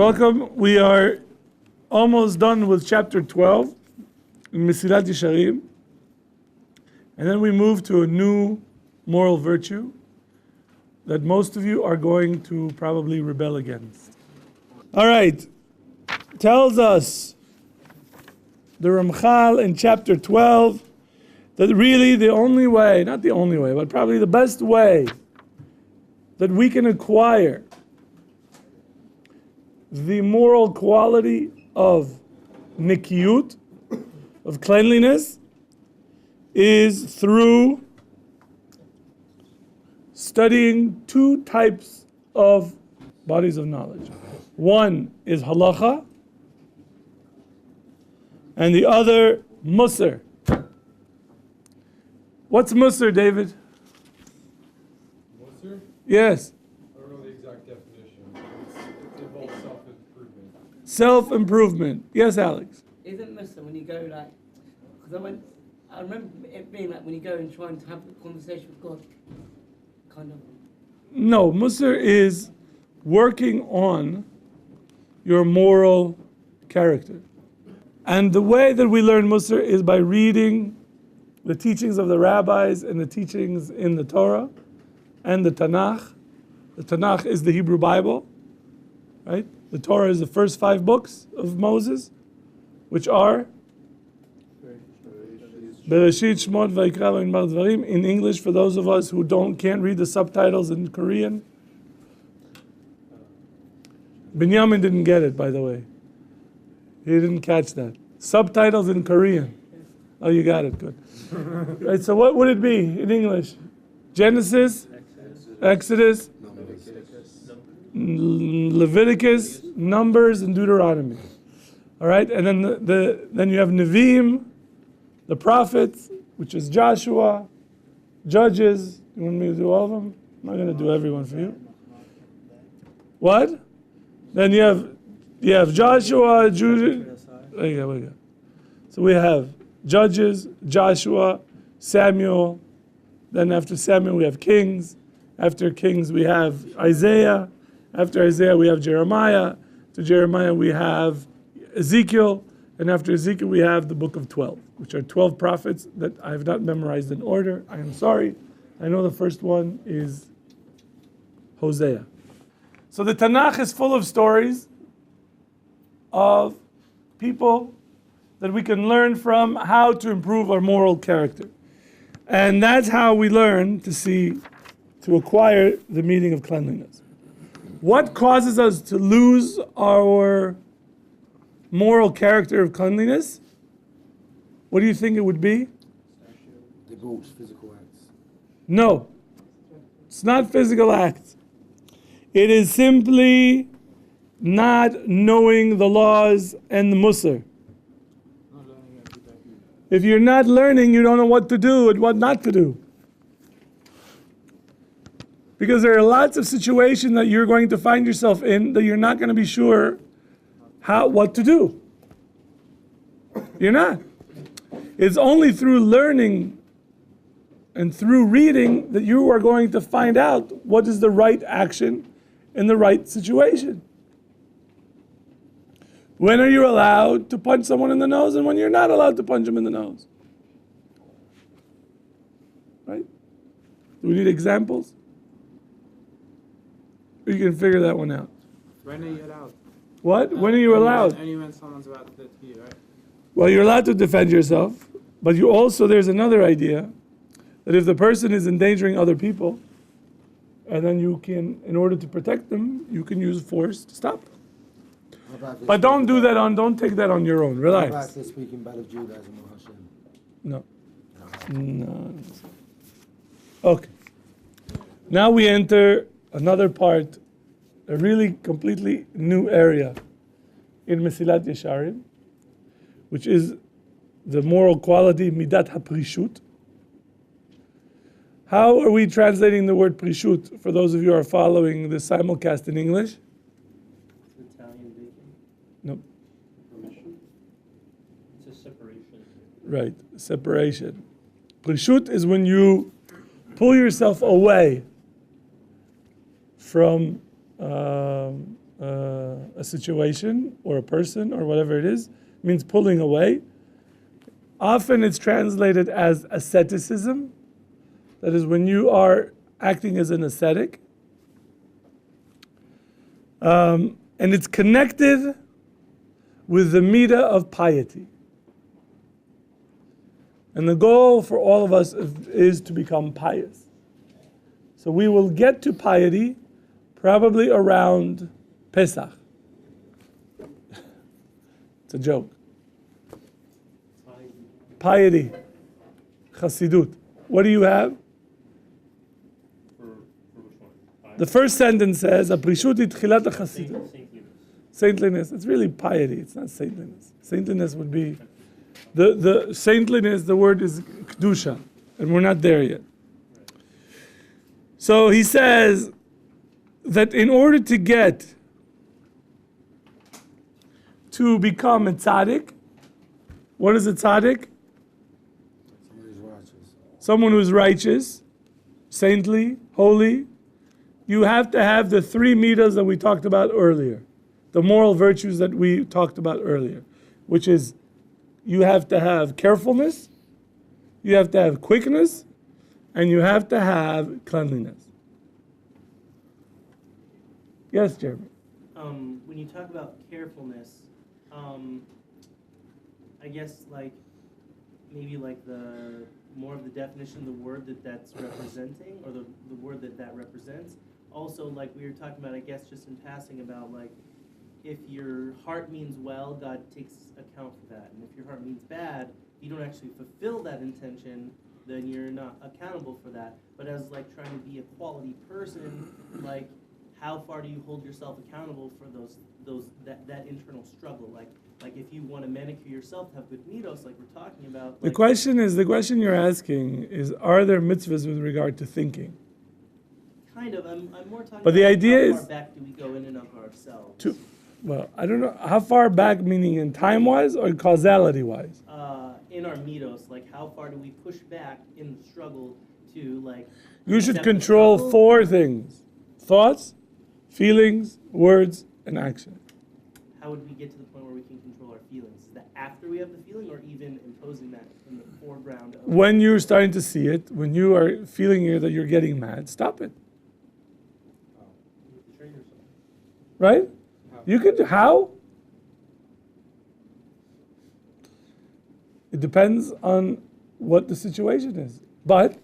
Welcome. We are almost done with chapter 12 in Mesilat Yesharim. And then we move to a new moral virtue that most of you are going to probably rebel against. All right. Tells us the Ramchal in chapter 12 that really the only way, not the only way, but probably the best way that we can acquire the moral quality of nikiyut, of cleanliness, is through studying two types of bodies of knowledge. One is halacha, and the other musar. What's musar, David? Musar? Yes. I don't know the exact definition. It involves self-improvement. Self-improvement. Yes, Alex. Isn't musar when you go like, because I remember it being like when you go and trying to have a conversation with God, kind of. No, musar is working on your moral character. And the way that we learn musar is by reading the teachings of the rabbis and the teachings in the Torah and the Tanakh. The Tanakh is the Hebrew Bible, right? The Torah is the first 5 books of Moses, which are Bereshit, Shmot, Vayikra, and Dvarim. In English, for those of us who can't read the subtitles in Korean. Binyamin didn't get it, by the way. He didn't catch that. Subtitles in Korean. Oh, you got it, good. Right, so what would it be in English? Genesis, Exodus, Leviticus, Numbers, and Deuteronomy. All right, and then then you have Nevi'im, the prophets, which is Joshua, Judges. You want me to do all of them? I'm not going to do everyone for you. What? Then you have Joshua, Judah. There you go. So we have Judges, Joshua, Samuel. Then after Samuel we have Kings. After Kings we have Isaiah. After Isaiah we have Jeremiah. After Jeremiah we have Ezekiel. And after Ezekiel we have the book of 12, which are 12 prophets that I have not memorized in order. I am sorry. I know the first one is Hosea. So the Tanakh is full of stories of people that we can learn from how to improve our moral character. And that's how we learn to acquire the meaning of cleanliness. What causes us to lose our moral character of cleanliness? What do you think it would be? Debauch, physical acts. No, it's not physical acts. It is simply not knowing the laws and the musar. If you're not learning, you don't know what to do and what not to do. Because there are lots of situations that you're going to find yourself in that you're not going to be sure what to do. You're not. It's only through learning and through reading that you are going to find out what is the right action in the right situation. When are you allowed to punch someone in the nose and when you're not allowed to punch them in the nose? Right? Do we need examples? Or you can figure that one out. When are you allowed? What? When are you allowed? Only when someone's about to hit you, right? Well, you're allowed to defend yourself, but you also, there's another idea, that if the person is endangering other people, and then you can, in order to protect them, you can use force to stop them. But don't take that on your own. Relax. How about this speaking bad of Judaism or Hashem? No. Okay. Now we enter another part, a really completely new area in Mesilat Yesharim, which is the moral quality midat haprishut. How are we translating the word prishut for those of you who are following the simulcast in English? Italian baking? No. Permission? It's a separation. Right, separation. Prishut is when you pull yourself away from a situation or a person or whatever it is. It means pulling away. Often it's translated as asceticism. That is when you are acting as an ascetic. And it's connected with the midah of piety. And the goal for all of us is to become pious. So we will get to piety probably around Pesach. It's a joke. Piety. Chassidut. What do you have? For which one? The first sentence says, Aprishut itchilat chassidut. Saintliness. It's really piety. It's not saintliness. Saintliness would be the saintliness. The word is kedusha, and we're not there yet. So he says that in order to get to become a tzaddik, what is a tzaddik? Someone who's righteous. Someone who's righteous, saintly, holy. You have to have the three midas that we talked about earlier, the moral virtues that we talked about earlier, which is you have to have carefulness, you have to have quickness, and you have to have cleanliness. Yes, Jeremy. When you talk about carefulness, I guess like maybe like the more of the definition of the word that's representing, or the word that represents. Also, like we were talking about, I guess just in passing about like if your heart means well, God takes account for that, and if your heart means bad, you don't actually fulfill that intention, then you're not accountable for that. But as like trying to be a quality person, like how far do you hold yourself accountable for that internal struggle? Like if you want to manicure yourself to have good midos, like we're talking about. Like, The question you're asking is, are there mitzvahs with regard to thinking? Kind of. I'm more talking. But the about idea how is far back do we go in and of ourselves? Well, I don't know how far back, meaning in time-wise or causality-wise. In our mitos, like how far do we push back in the struggle to like? You should accept the control struggle? 4 things: thoughts, feelings, words, and action. How would we get to the point where we can control our feelings? Is that after we have the feeling, or even imposing that in the foreground of? When you're starting to see it, when you are feeling that you're getting mad, stop it. You have to train yourself. Right? You could, how? It depends on what the situation is. But,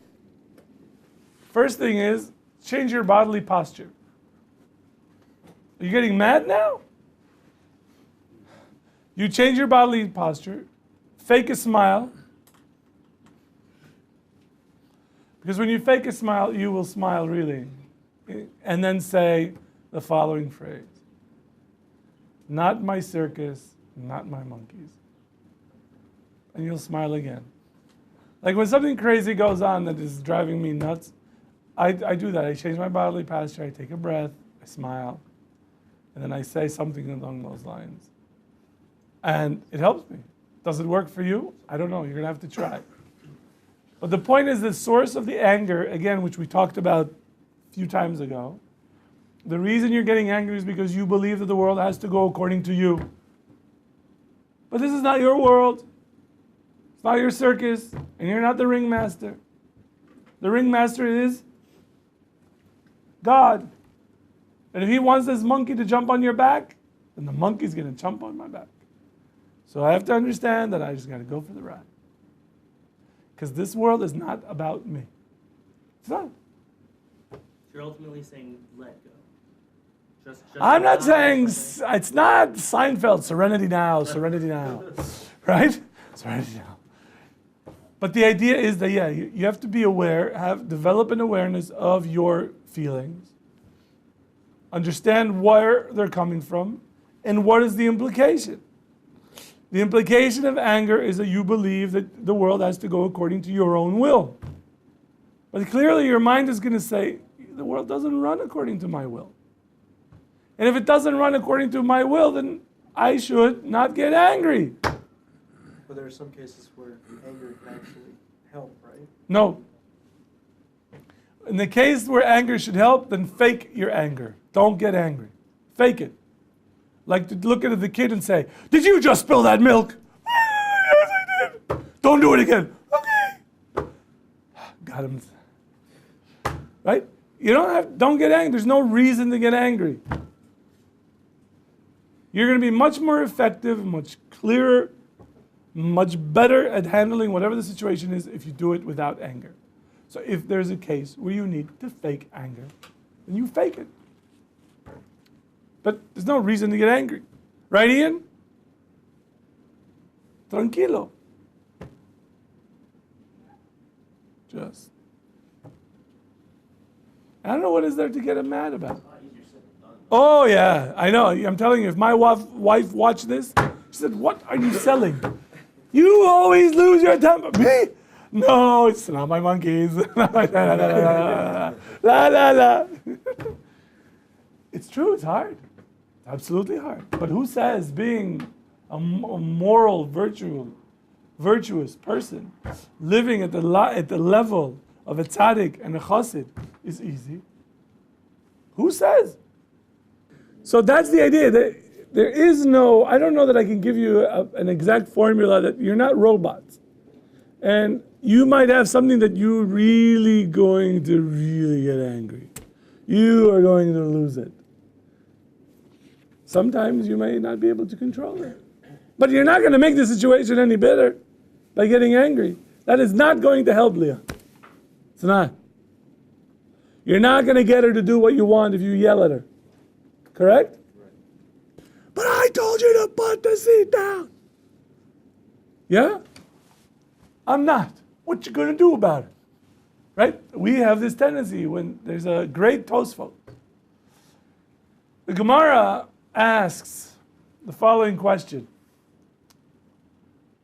first thing is, change your bodily posture. Are you getting mad now? You change your bodily posture, fake a smile. Because when you fake a smile, you will smile really. And then say the following phrase: not my circus, not my monkeys. And you'll smile again. Like when something crazy goes on that is driving me nuts, I do that. I change my bodily posture, I take a breath, I smile, and then I say something along those lines. And it helps me. Does it work for you? I don't know. You're going to have to try. But the point is, the source of the anger, again, which we talked about a few times ago, the reason you're getting angry is because you believe that the world has to go according to you. But this is not your world. It's not your circus, and you're not the ringmaster. The ringmaster is God. And if he wants this monkey to jump on your back, then the monkey's going to jump on my back. So I have to understand that I just got to go for the ride. Because this world is not about me. It's not. You're ultimately saying let go. Just I'm not saying, it's not Seinfeld, serenity now, right? Serenity now. But the idea is that, yeah, you have to be aware, develop an awareness of your feelings, understand where they're coming from, and what is the implication. The implication of anger is that you believe that the world has to go according to your own will. But clearly your mind is going to say, the world doesn't run according to my will. And if it doesn't run according to my will, then I should not get angry. But there are some cases where anger can actually help, right? No. In the case where anger should help, then fake your anger. Don't get angry. Fake it. Like to look at the kid and say, "Did you just spill that milk?" "Yes, I did." "Don't do it again." "Okay." Got him. Right? You don't get angry. There's no reason to get angry. You're going to be much more effective, much clearer, much better at handling whatever the situation is if you do it without anger. So if there's a case where you need to fake anger, then you fake it. But there's no reason to get angry. Right, Ian? Tranquilo. Just. I don't know what is there to get mad about. Oh yeah, I know. I'm telling you, if my wife watched this, she said, "What are you selling? You always lose your temper." "Me? No, it's not my monkeys." La la la. It's true. It's hard. It's absolutely hard. But who says being a moral, virtuous person, living at the level of a tzaddik and a chassid is easy? Who says? So that's the idea. There is no, I don't know that I can give you an exact formula that you're not robots. And you might have something that you're really going to get angry. You are going to lose it. Sometimes you may not be able to control it. But you're not going to make the situation any better by getting angry. That is not going to help Leah. It's not. You're not going to get her to do what you want if you yell at her. Correct? Right. But I told you to put the seat down. Yeah? I'm not. What you going to do about it? Right? We have this tendency when there's a great Tosfot. The Gemara asks the following question,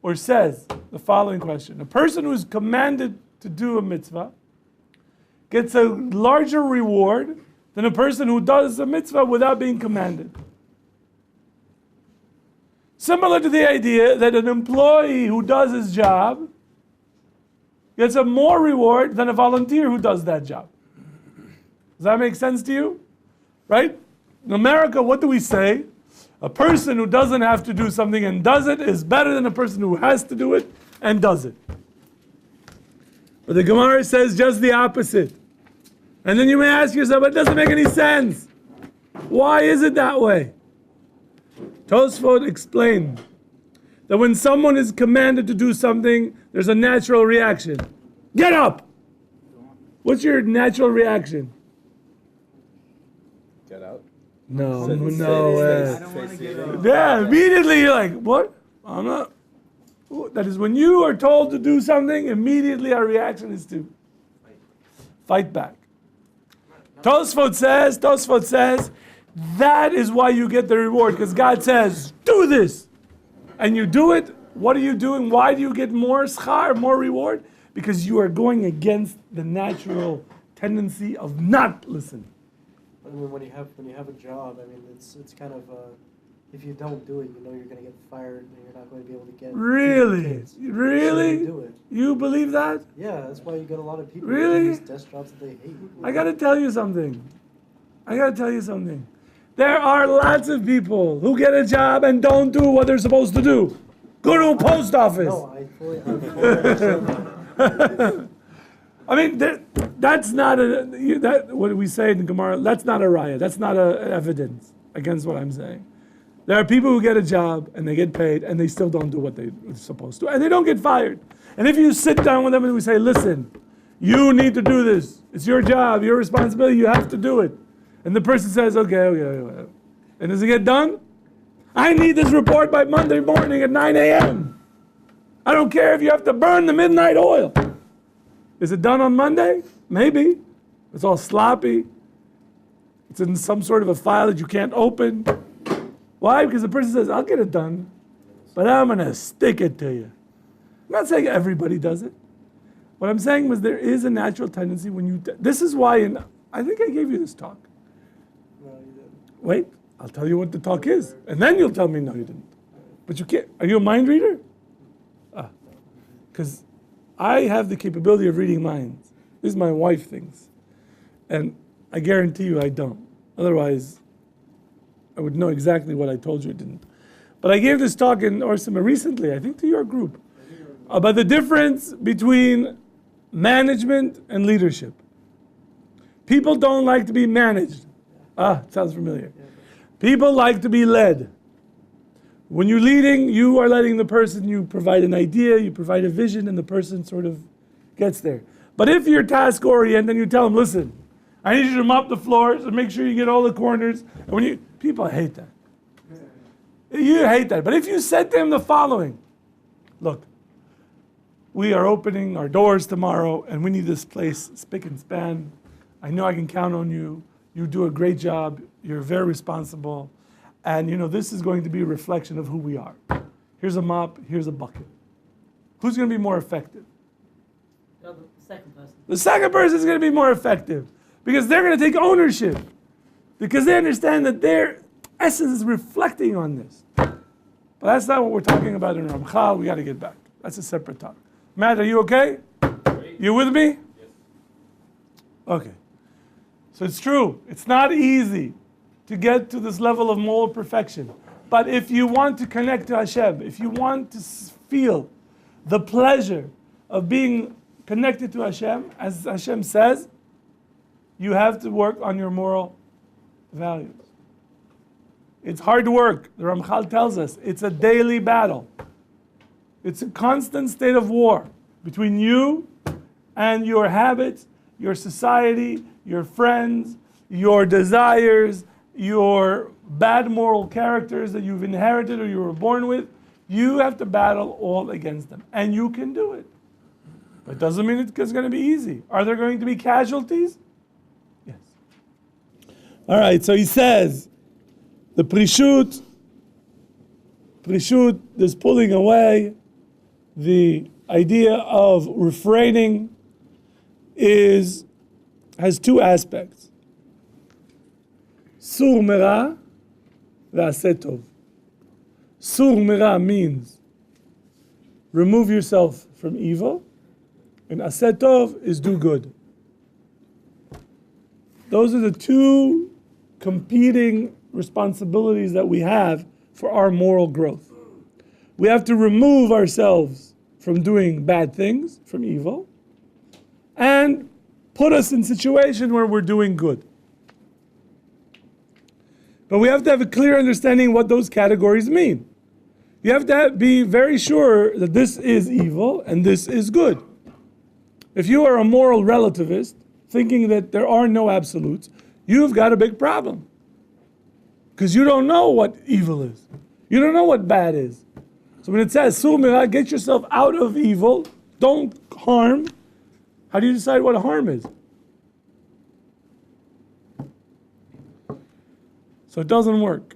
or says the following question. A person who is commanded to do a mitzvah gets a larger reward than a person who does a mitzvah without being commanded. Similar to the idea that an employee who does his job gets a more reward than a volunteer who does that job. Does that make sense to you? Right? In America, what do we say? A person who doesn't have to do something and does it is better than a person who has to do it and does it. But the Gemara says just the opposite. And then you may ask yourself, it doesn't make any sense. Why is it that way? Tosfot explained that when someone is commanded to do something, there's a natural reaction. Get up! What's your natural reaction? Get out. No I way. don't want to get up. Yeah, immediately you're like, what? I'm not. That is when you are told to do something, immediately our reaction is to fight back. Tosfot says, that is why you get the reward, because God says, do this. And you do it, what are you doing? Why do you get more schar, more reward? Because you are going against the natural tendency of not listening. I mean, when you have a job, I mean, it's kind of if you don't do it, you know you're going to get fired and you're not going to be able to get Really? kids. Really? So you do it. You believe that? Yeah, that's why you get a lot of people Really? in these desk jobs that they hate. I got to tell you something. There are lots of people who get a job and don't do what they're supposed to do. Go to a post office. No, I fully understand that. I mean, that's not what do we say in Gemara? That's not a raya. That's not an evidence against what I'm saying. There are people who get a job and they get paid and they still don't do what they're supposed to. And they don't get fired. And if you sit down with them and we say, listen, you need to do this. It's your job, your responsibility, you have to do it. And the person says, okay. And does it get done? I need this report by Monday morning at 9 a.m. I don't care if you have to burn the midnight oil. Is it done on Monday? Maybe. It's all sloppy. It's in some sort of a file that you can't open. Why? Because the person says, I'll get it done, but I'm going to stick it to you. I'm not saying everybody does it. What I'm saying was there is a natural tendency when you... This is why, I think I gave you this talk. No, you didn't. Wait, I'll tell you what the talk is, and then you'll tell me no, you didn't. But you can't. Are you a mind reader? Because I have the capability of reading minds. This is my wife thinks. And I guarantee you I don't. Otherwise, I would know exactly what I told you it didn't. But I gave this talk in Orsima recently, I think to your group, about the difference between management and leadership. People don't like to be managed. Sounds familiar. People like to be led. When you're leading, you are letting the person, you provide an idea, you provide a vision, and the person sort of gets there. But if you're task oriented and you tell them, listen, I need you to mop the floors and make sure you get all the corners. And people hate that. You hate that. But if you said to them the following, look, we are opening our doors tomorrow and we need this place spick and span. I know I can count on you. You do a great job. You're very responsible. And this is going to be a reflection of who we are. Here's a mop, here's a bucket. Who's going to be more effective? The second person. The second person is going to be more effective because they're going to take ownership because they understand that their essence is reflecting on this. But that's not what we're talking about in Ramchal. We got to get back. That's a separate talk. Matt, are you okay? You with me? Yes. Okay. So it's true. It's not easy to get to this level of moral perfection. But if you want to connect to Hashem, if you want to feel the pleasure of being connected to Hashem, as Hashem says, you have to work on your moral values. It's hard work. The Ramchal tells us it's a daily battle. It's a constant state of war between you and your habits, your society, your friends, your desires, your bad moral characters that you've inherited or you were born with. You have to battle all against them. And you can do it. But it doesn't mean it's going to be easy. Are there going to be casualties? Yes. All right, so he says, the prishut, this pulling away, the idea of refraining has two aspects. Sur mera ve'aseh tov. Sur mera means remove yourself from evil, and aseh tov is do good. Those are the two competing responsibilities that we have for our moral growth. We have to remove ourselves from doing bad things, from evil, and put us in a situation where we're doing good. But we have to have a clear understanding what those categories mean. You have to be very sure that this is evil and this is good. If you are a moral relativist, thinking that there are no absolutes, you've got a big problem. Because you don't know what evil is. You don't know what bad is. So when it says, Sur mera, get yourself out of evil, don't harm, how do you decide what harm is? So it doesn't work.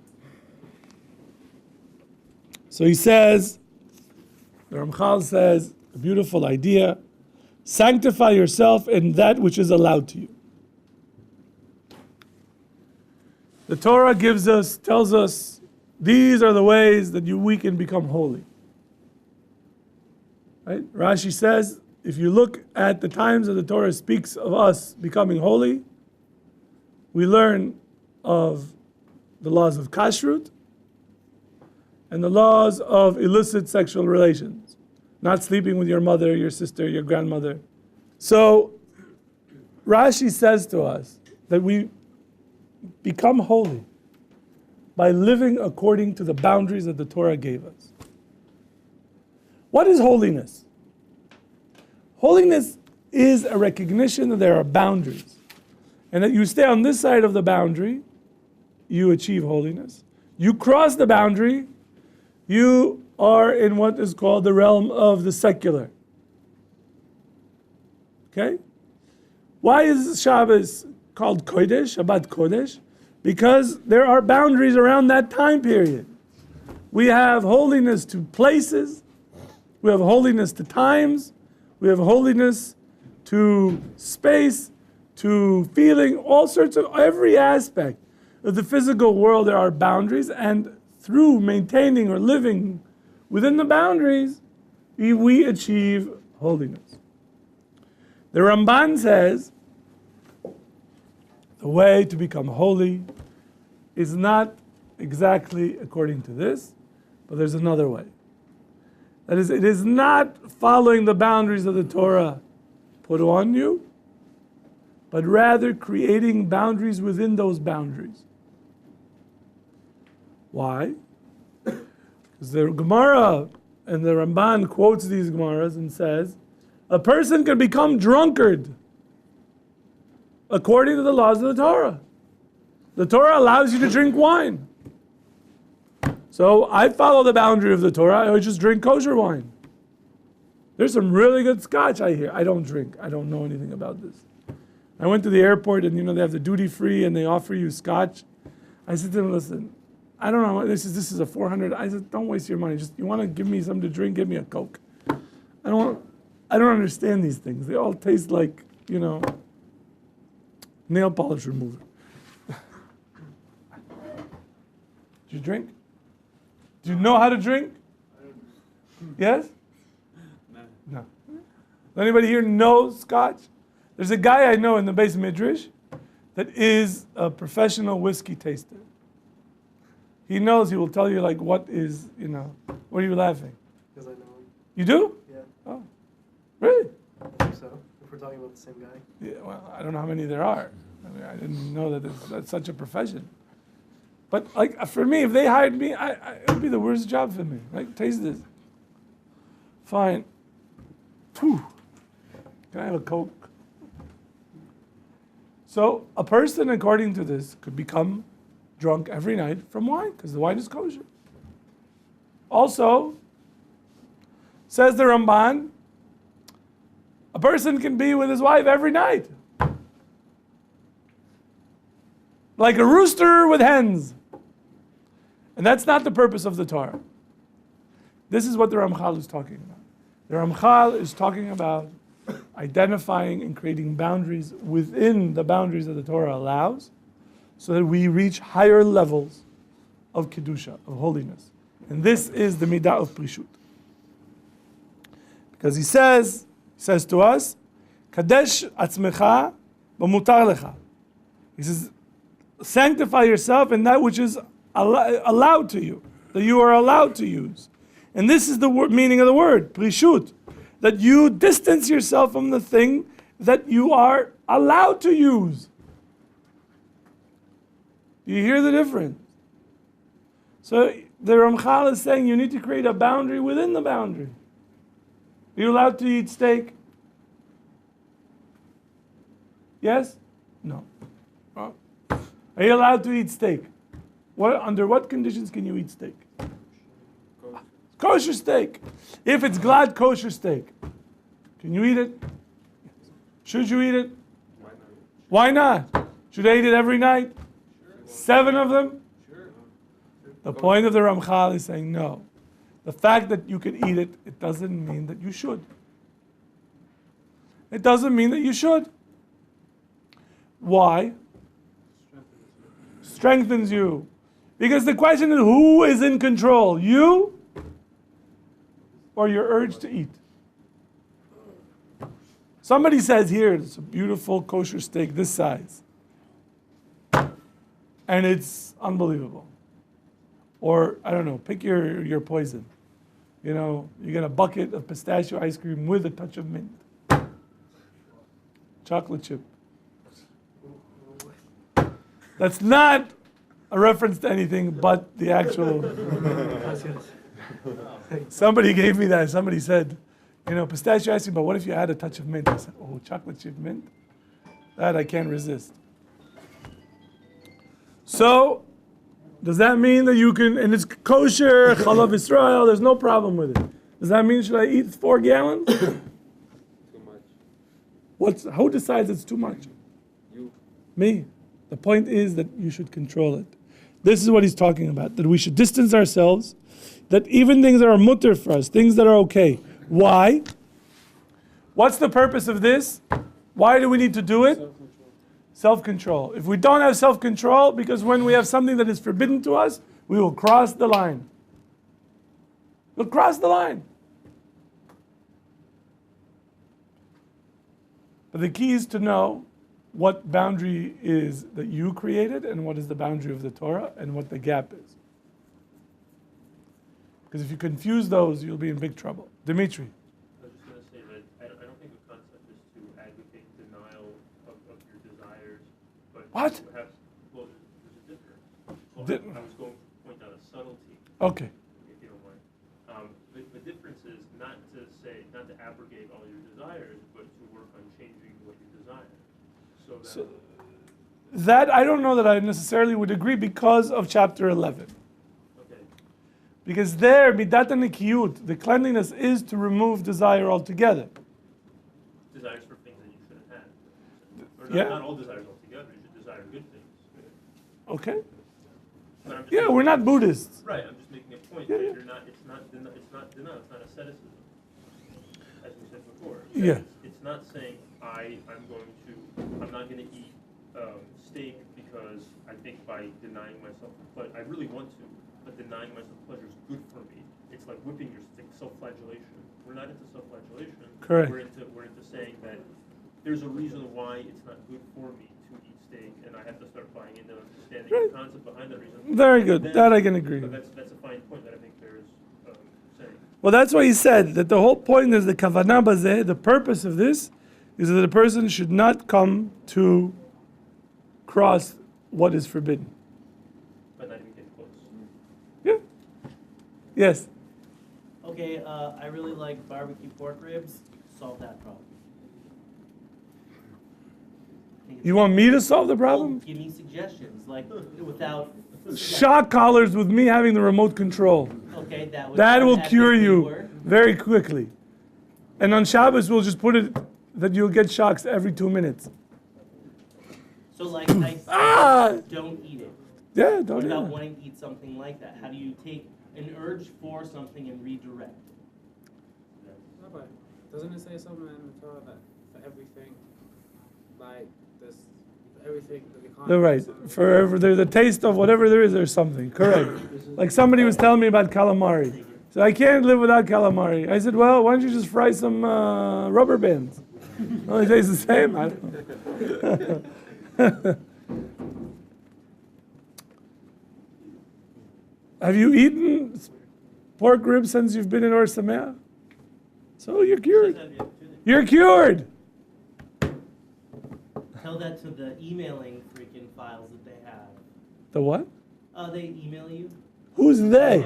So he says, the Ramchal says, a beautiful idea, sanctify yourself in that which is allowed to you. The Torah tells us, these are the ways that we can become holy. Right? Rashi says, if you look at the times that the Torah speaks of us becoming holy, we learn of the laws of kashrut and the laws of illicit sexual relations, not sleeping with your mother, your sister, your grandmother. So Rashi says to us that we become holy by living according to the boundaries that the Torah gave us. What is holiness? Holiness is a recognition that there are boundaries, and that you stay on this side of the boundary, you achieve holiness. You cross the boundary, you are in what is called the realm of the secular. Okay? Why is Shabbos called Kodesh, Shabbat Kodesh? Because there are boundaries around that time period. We have holiness to places, we have holiness to times, we have holiness to space, to feeling, all sorts of, every aspect of the physical world there are boundaries, and through maintaining or living within the boundaries, we achieve holiness. The Ramban says, the way to become holy is not exactly according to this, but there's another way. That is, it is not following the boundaries of the Torah put on you, but rather creating boundaries within those boundaries. Why? Because the Gemara and the Ramban quotes these Gemaras and says, a person can become drunkard according to the laws of the Torah. The Torah allows you to drink wine. So I follow the boundary of the Torah. I always just drink kosher wine. There's some really good scotch I hear. I don't drink. I don't know anything about this. I went to the airport and they have the duty free and they offer you scotch. I said to them, listen, I don't know, this is a 400. I said, don't waste your money. Just, you want to give me something to drink, give me a Coke. I don't understand these things. They all taste like, nail polish remover. Did you drink? Do you know how to drink? Yes? No. Does anybody here know scotch? There's a guy I know in the Beis Midrash that is a professional whiskey taster. He knows, he will tell you what is, what are you laughing? Because I know him. You do? Yeah. Oh, really? I think so. If we're talking about the same guy. Yeah, well, I don't know how many there are. I didn't know that that's such a profession. But for me, if they hired me, it would be the worst job for me. Taste this. Fine. Whew. Can I have a Coke? So a person, according to this, could become drunk every night from wine, because the wine is kosher. Also, says the Ramban, a person can be with his wife every night. Like a rooster with hens. And that's not the purpose of the Torah. This is what the Ramchal is talking about. The Ramchal is talking about identifying and creating boundaries within the boundaries that the Torah allows, so that we reach higher levels of Kedusha, of holiness. And this is the Midah of Prishut. Because he says to us, Kadesh atzmecha b'mutar lecha. He says, sanctify yourself in that which is allowed to you, that you are allowed to use. And this is the meaning of the word, Prishut, that you distance yourself from the thing that you are allowed to use. Do you hear the difference? So the Ramchal is saying you need to create a boundary within the boundary. Are you allowed to eat steak? Yes? No. Wrong. Are you allowed to eat steak? Under what conditions can you eat steak? Kosher steak. If it's glad kosher steak, can you eat it? Should you eat it? Why not? Should I eat it every night? 7 of them? The point of the Ramchal is saying no. The fact that you can eat it, it doesn't mean that you should. It doesn't mean that you should. Why? Strengthens you. Because the question is, who is in control? You or your urge to eat? Somebody says, here, it's a beautiful kosher steak this size. And it's unbelievable. Or, I don't know, pick your poison. You get a bucket of pistachio ice cream with a touch of mint. Chocolate chip. That's not a reference to anything but the actual... Somebody gave me that. Somebody said, pistachio ice cream, but what if you add a touch of mint? I said, oh, chocolate chip mint? That I can't resist. So, does that mean that you can, and it's kosher, chalav Israel, there's no problem with it. Does that mean should I eat 4 gallons? Too much. Who decides it's too much? You. Me. The point is that you should control it. This is what he's talking about, that we should distance ourselves, that even things that are mutter for us, things that are okay. Why? What's the purpose of this? Why do we need to do it? Self-control. If we don't have self-control, because when we have something that is forbidden to us, we will cross the line. We'll cross the line. But the key is to know what boundary is that you created and what is the boundary of the Torah and what the gap is. Because if you confuse those, you'll be in big trouble. Dimitri. I was just going to say that I don't think the concept is to advocate denial of your desires, but What? to have, well, there's a difference. Well, I was going to point out a subtlety, Okay. if you don't mind. The difference is not to abrogate all your desires, but to work on changing what you desire. So That I don't know that I necessarily would agree because of chapter 11. okay. Because there, midat hanikiyut, the cleanliness is to remove desire altogether. Desires for things that you shouldn't have. Or Yeah. not all desires altogether, you should desire good things. Okay? But I'm just Yeah, making- we're not Buddhists. Right, I'm just making a point Yeah, that yeah. it's not denial, it's not asceticism, as we said before. Yeah. It's not saying I'm not going to eat steak because I think by denying myself pleasure, I really want to, but denying myself pleasure is good for me. It's like whipping your stick, self-flagellation. We're not into self-flagellation. Correct. We're into saying that there's a reason why it's not good for me to eat steak, and I have to start buying into understanding Right. the concept behind that reason. Very good. Then- That I can agree But with. that's a fine point that I think there's saying. Well, that's why he said that the whole point is the kavanah bazeh, the purpose of this, is that a person should not come to cross what is forbidden. But not even getting close. Yeah. Yes. Okay, I really like barbecue pork ribs. Solve that problem. You want me to solve the Well, problem? give me suggestions, like without. Shock collars with me having the remote control. Okay, that would. That will that cure would you work. very quickly. And on Shabbos, we'll just put it that you'll get shocks every 2 minutes. So like, I Ah! don't eat it. Yeah, What don't about do wanting to eat something like that? How do you take an urge for something and redirect? Rabbi, doesn't it say something in the Torah that for everything, like this, for everything that we can't. They're right. For there's a taste of whatever there is, there's something. Correct. Like somebody was telling me about calamari. So I can't live without calamari. I said, well, why don't you just fry some rubber bands? Only tastes the same. I don't know. Have you eaten pork ribs since you've been in Or Sameach? So you're cured. You're cured. Tell that to the emailing freaking files that they have. The what? They email you. Who's they?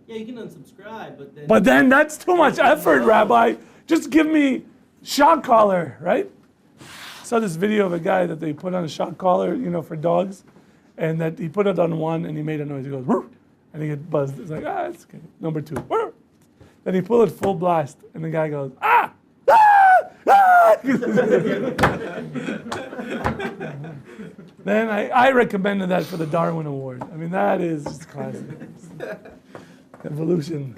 Yeah, you can unsubscribe, but then. But then that's too much effort, Rabbi. Just give me shock collar, right? Saw this video of a guy that they put on a shock collar, for dogs, and that he put it on one and he made a noise. He goes, "Woof," and he get buzzed. It's like, it's okay. Number 2, "Woof." Then he pulled it full blast, and the guy goes, "Ah! Ah! Ah!" Then I recommended that for the Darwin Award. I mean, that is just classic. Evolution.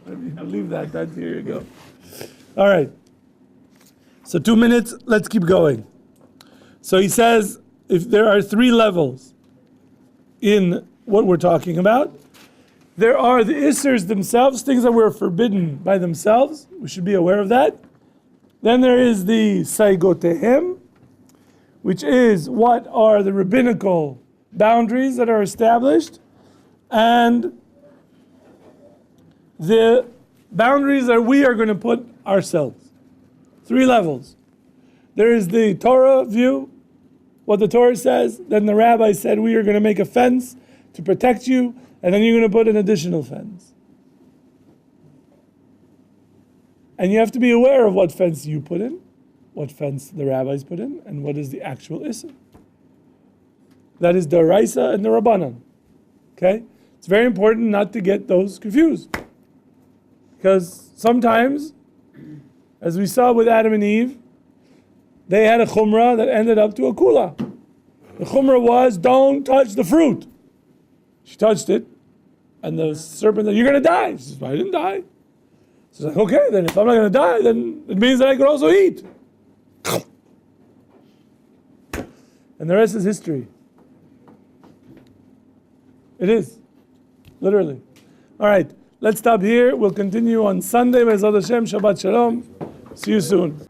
I mean, believe that. Here you go. All right. So 2 minutes. Let's keep going. So he says, if there are 3 levels in what we're talking about, there are the Issurs themselves, things that were forbidden by themselves. We should be aware of that. Then there is the Saigotehem, which is what are the rabbinical boundaries that are established, and the boundaries that we are going to put ourselves. 3 levels. There is the Torah view, what the Torah says. Then the rabbi said, we are going to make a fence to protect you, and then you're going to put an additional fence. And you have to be aware of what fence you put in, what fence the rabbis put in, and what is the actual Issa. That is the Raisa and the Rabbanan. Okay? It's very important not to get those confused. Because sometimes, as we saw with Adam and Eve, they had a chumrah that ended up to a kula. The chumrah was, don't touch the fruit. She touched it, and the serpent said, you're going to die. She says, I didn't die. She's like, okay, then if I'm not going to die, then it means that I could also eat. And the rest is history. It is. Literally. All right. Let's stop here. We'll continue on Sunday. Mezad Hashem. Shabbat Shalom. See you soon.